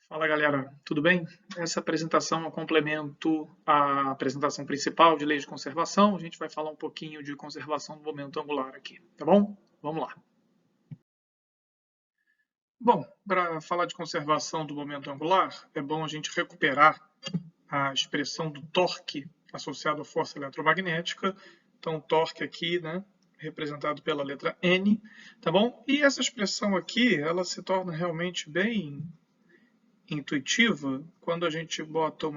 Fala galera, tudo bem? Essa apresentação é um complemento à apresentação principal de leis de conservação. A gente vai falar um pouquinho de conservação do momento angular aqui, tá bom? Vamos lá. Bom, para falar de conservação do momento angular, é bom a gente recuperar a expressão do torque associado à força eletromagnética. Então, o torque aqui, né, representado pela letra N, tá bom? E essa expressão aqui, ela se torna realmente bem intuitiva quando a gente bota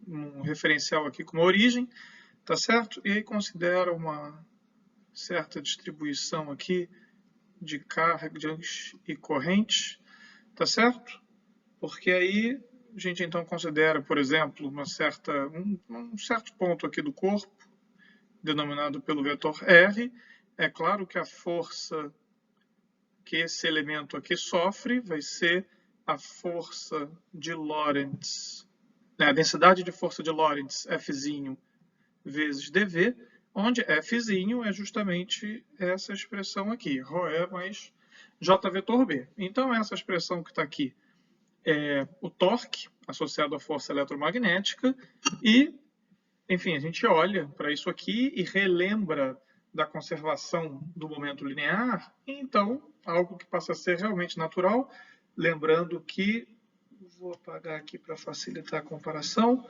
um referencial aqui com uma origem, tá certo? E aí considera uma certa distribuição aqui de cargas e correntes, tá certo? Porque aí a gente então considera, por exemplo, um certo ponto aqui do corpo, denominado pelo vetor R. É claro que a força que esse elemento aqui sofre vai ser a força de Lorentz, né, a densidade de força de Lorentz, F vezes dV, onde F é justamente essa expressão aqui, ρe mais J vetor B. Então, essa expressão que está aqui é o torque associado à força eletromagnética e, enfim, a gente olha para isso aqui e relembra da conservação do momento linear, então, algo que passa a ser realmente natural, lembrando que, vou apagar aqui para facilitar a comparação,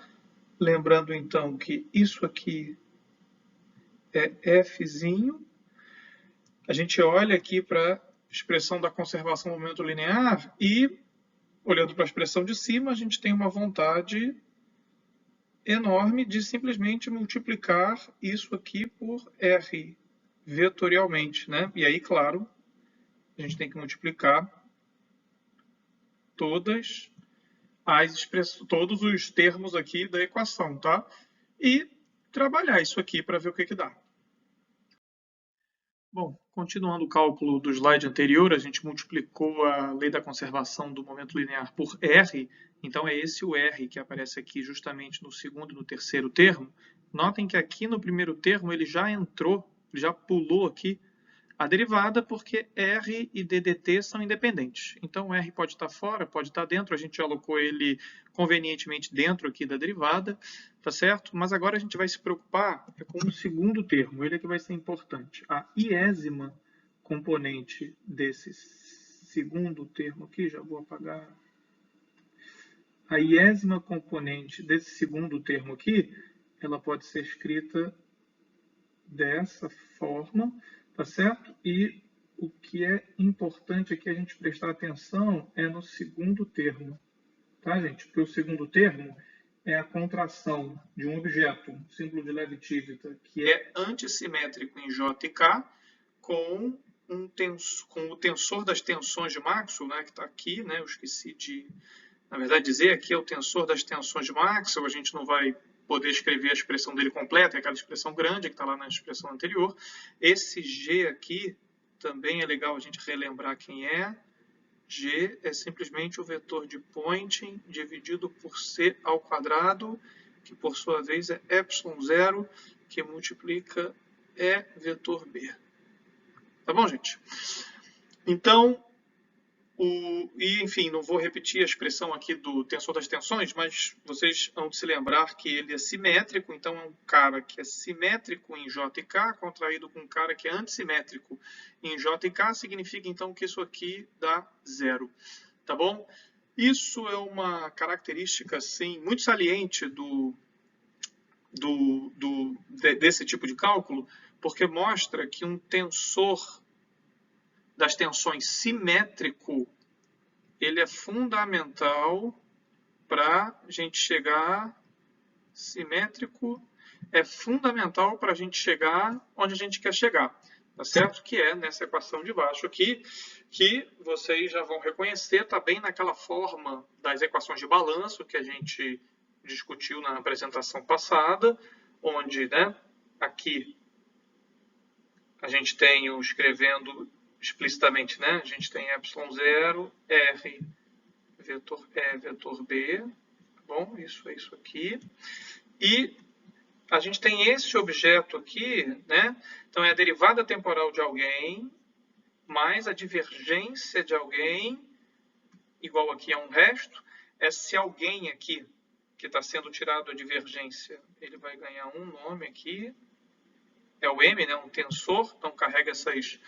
lembrando então que isso aqui é F, a gente olha aqui para a expressão da conservação do momento linear e, olhando para a expressão de cima, a gente tem uma vontade enorme de simplesmente multiplicar isso aqui por R vetorialmente, né? E aí, claro, a gente tem que multiplicar todos os termos aqui da equação, tá? E trabalhar isso aqui para ver o que dá. Bom, continuando o cálculo do slide anterior, a gente multiplicou a lei da conservação do momento linear por R, então é esse o R que aparece aqui justamente no segundo e no terceiro termo. Notem que aqui no primeiro termo ele já entrou, já pulou aqui a derivada, porque R e DDT são independentes. Então, R pode estar fora, pode estar dentro, a gente já alocou ele convenientemente dentro aqui da derivada, tá certo? Mas agora a gente vai se preocupar com o segundo termo, ele é que vai ser importante. A iésima componente desse segundo termo aqui, já vou apagar. A iésima componente desse segundo termo aqui, ela pode ser escrita dessa forma, tá certo? E o que é importante aqui a gente prestar atenção é no segundo termo, tá, gente? Porque o segundo termo é a contração de um objeto, símbolo de Levi-Civita, que é antissimétrico em J e K, com o tensor das tensões de Maxwell, né, que está aqui, né, eu esqueci de, na verdade, dizer, aqui é o tensor das tensões de Maxwell, a gente não vai poder escrever a expressão dele completa, é aquela expressão grande que está lá na expressão anterior. Esse G aqui também é legal a gente relembrar quem é. G é simplesmente o vetor de Poynting dividido por C ao quadrado, que por sua vez é ε0, que multiplica E vetor B. Tá bom, gente? Então, enfim, não vou repetir a expressão aqui do tensor das tensões, mas vocês vão se lembrar que ele é simétrico, então é um cara que é simétrico em J e K, contraído com um cara que é antissimétrico em J e K, significa então que isso aqui dá zero, tá bom? Isso é uma característica, assim, muito saliente desse tipo de cálculo, porque mostra que um tensor das tensões simétrico, ele é fundamental para a gente chegar simétrico, é fundamental para a gente chegar onde a gente quer chegar, tá certo? Que é nessa equação de baixo aqui, que vocês já vão reconhecer, está bem naquela forma das equações de balanço que a gente discutiu na apresentação passada, onde, né, aqui a gente tem o escrevendo explicitamente, né? A gente tem ε0, R, vetor E, vetor B, tá bom? Isso é isso aqui. E a gente tem esse objeto aqui, né? Então, é a derivada temporal de alguém, mais a divergência de alguém, igual aqui a um resto, é se alguém aqui, que está sendo tirado a divergência, ele vai ganhar um nome aqui, é o M, né, um tensor, então carrega essas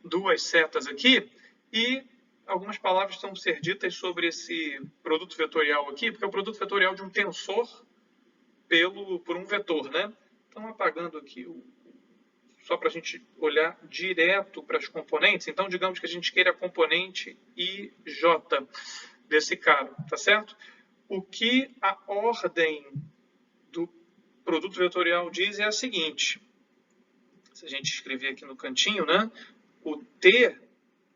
duas setas aqui, e algumas palavras estão ser ditas sobre esse produto vetorial aqui, porque é o produto vetorial de um tensor por um vetor, né? Então, apagando aqui, só para a gente olhar direto para as componentes, então, digamos que a gente queira a componente IJ desse cara, tá certo? O que a ordem do produto vetorial diz é a seguinte, se a gente escrever aqui no cantinho, né? O T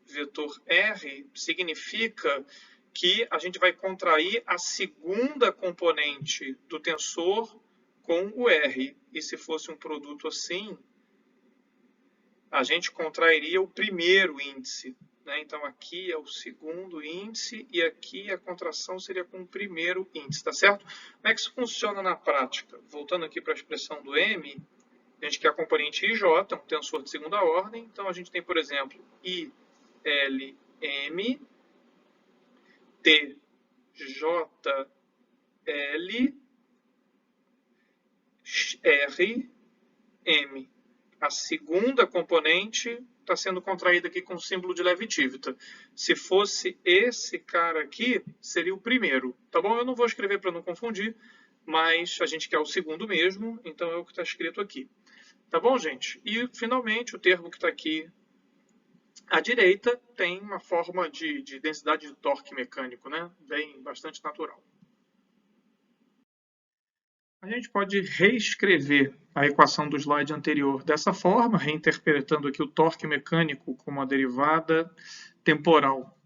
vetor R significa que a gente vai contrair a segunda componente do tensor com o R. E se fosse um produto assim, a gente contrairia o primeiro índice, né? Então, aqui é o segundo índice e aqui a contração seria com o primeiro índice, tá certo? Como é que isso funciona na prática? Voltando aqui para a expressão do M, a gente quer a componente IJ, um tensor de segunda ordem. Então, a gente tem, por exemplo, ILM, TJL, RM. A segunda componente está sendo contraída aqui com o símbolo de Levi-Civita. Se fosse esse cara aqui, seria o primeiro. Tá bom? Eu não vou escrever para não confundir, mas a gente quer o segundo mesmo, então é o que está escrito aqui. Tá bom, gente? E, finalmente, o termo que está aqui à direita tem uma forma de densidade de torque mecânico, né? Bastante natural. A gente pode reescrever a equação do slide anterior dessa forma, reinterpretando aqui o torque mecânico como a derivada temporal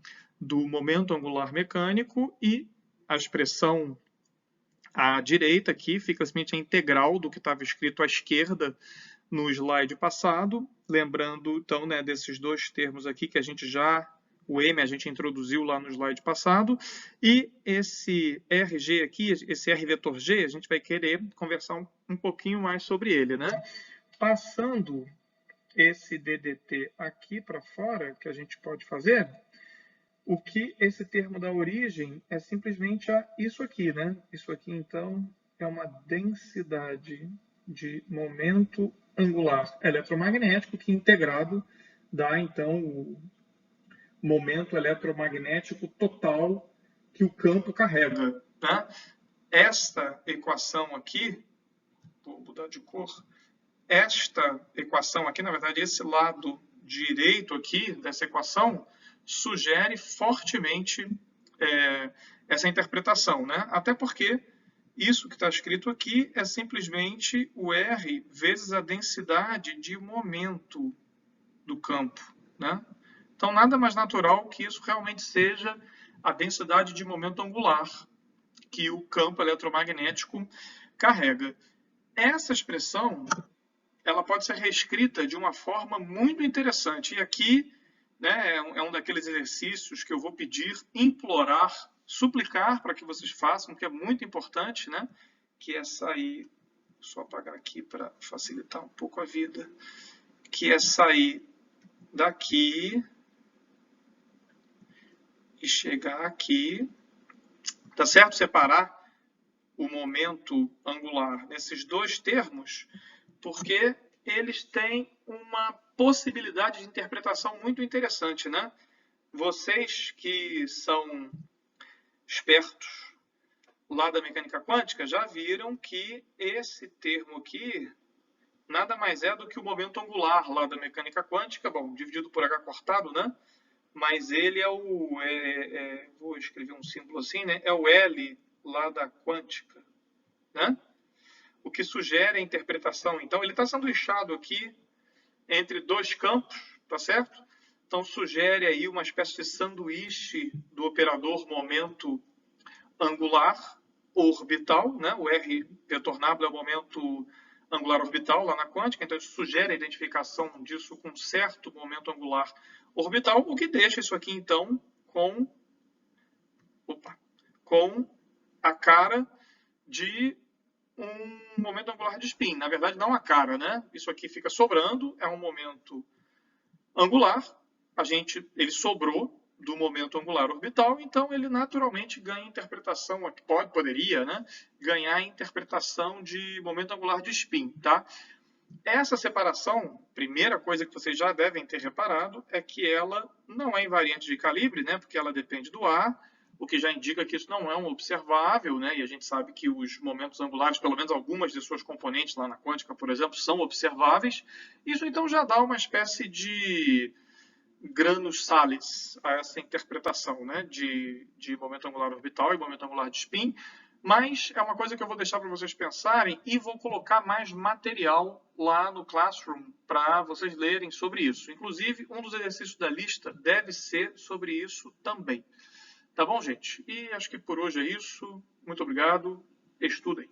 do momento angular mecânico e a expressão à direita aqui fica simplesmente a integral do que estava escrito à esquerda no slide passado, lembrando então, né, desses dois termos aqui que o M a gente introduziu lá no slide passado, e esse RG aqui, esse R vetor G, a gente vai querer conversar um pouquinho mais sobre ele, né? Passando esse DDT aqui para fora, que a gente pode fazer, o que esse termo da origem é simplesmente isso aqui, né? Isso aqui, então, é uma densidade de momento angular eletromagnético que integrado dá, então, o momento eletromagnético total que o campo carrega. Tá? Esta equação aqui, vou mudar de cor, esta equação aqui, na verdade, esse lado direito aqui dessa equação, sugere fortemente essa interpretação, né? Até porque isso que está escrito aqui é simplesmente o R vezes a densidade de momento do campo, né? Então, nada mais natural que isso realmente seja a densidade de momento angular que o campo eletromagnético carrega. Essa expressão ela pode ser reescrita de uma forma muito interessante. E aqui, né, é um daqueles exercícios que eu vou pedir, implorar, suplicar para que vocês façam, que é muito importante, né? Que é sair, só apagar aqui para facilitar um pouco a vida, que é sair daqui e chegar aqui, tá certo? Separar o momento angular nesses dois termos, porque eles têm uma possibilidade de interpretação muito interessante, né? Vocês que são espertos lá da mecânica quântica já viram que esse termo aqui nada mais é do que o momento angular lá da mecânica quântica, bom, dividido por H cortado, né? Mas ele é vou escrever um símbolo assim, né? É o L lá da quântica, né? O que sugere a interpretação. Então, ele está sanduichado aqui entre dois campos, tá certo? Então, sugere aí uma espécie de sanduíche do operador momento angular orbital, né? O R vetor nabla é o momento angular orbital lá na quântica, então isso sugere a identificação disso com certo momento angular orbital, o que deixa isso aqui, então, com a cara de um momento angular de spin. Na verdade, não a cara, né? Isso aqui fica sobrando, é um momento angular, ele sobrou, do momento angular orbital, então ele naturalmente ganha interpretação, poderia, né, ganhar interpretação de momento angular de spin, tá? Essa separação, primeira coisa que vocês já devem ter reparado, é que ela não é invariante de calibre, né, porque ela depende do ar, o que já indica que isso não é um observável, né, e a gente sabe que os momentos angulares, pelo menos algumas de suas componentes lá na quântica, por exemplo, são observáveis. Isso então já dá uma espécie de granus salis a essa interpretação, né, de momento angular orbital e momento angular de spin, mas é uma coisa que eu vou deixar para vocês pensarem e vou colocar mais material lá no Classroom para vocês lerem sobre isso. Inclusive, um dos exercícios da lista deve ser sobre isso também. Tá bom, gente? E acho que por hoje é isso. Muito obrigado. Estudem.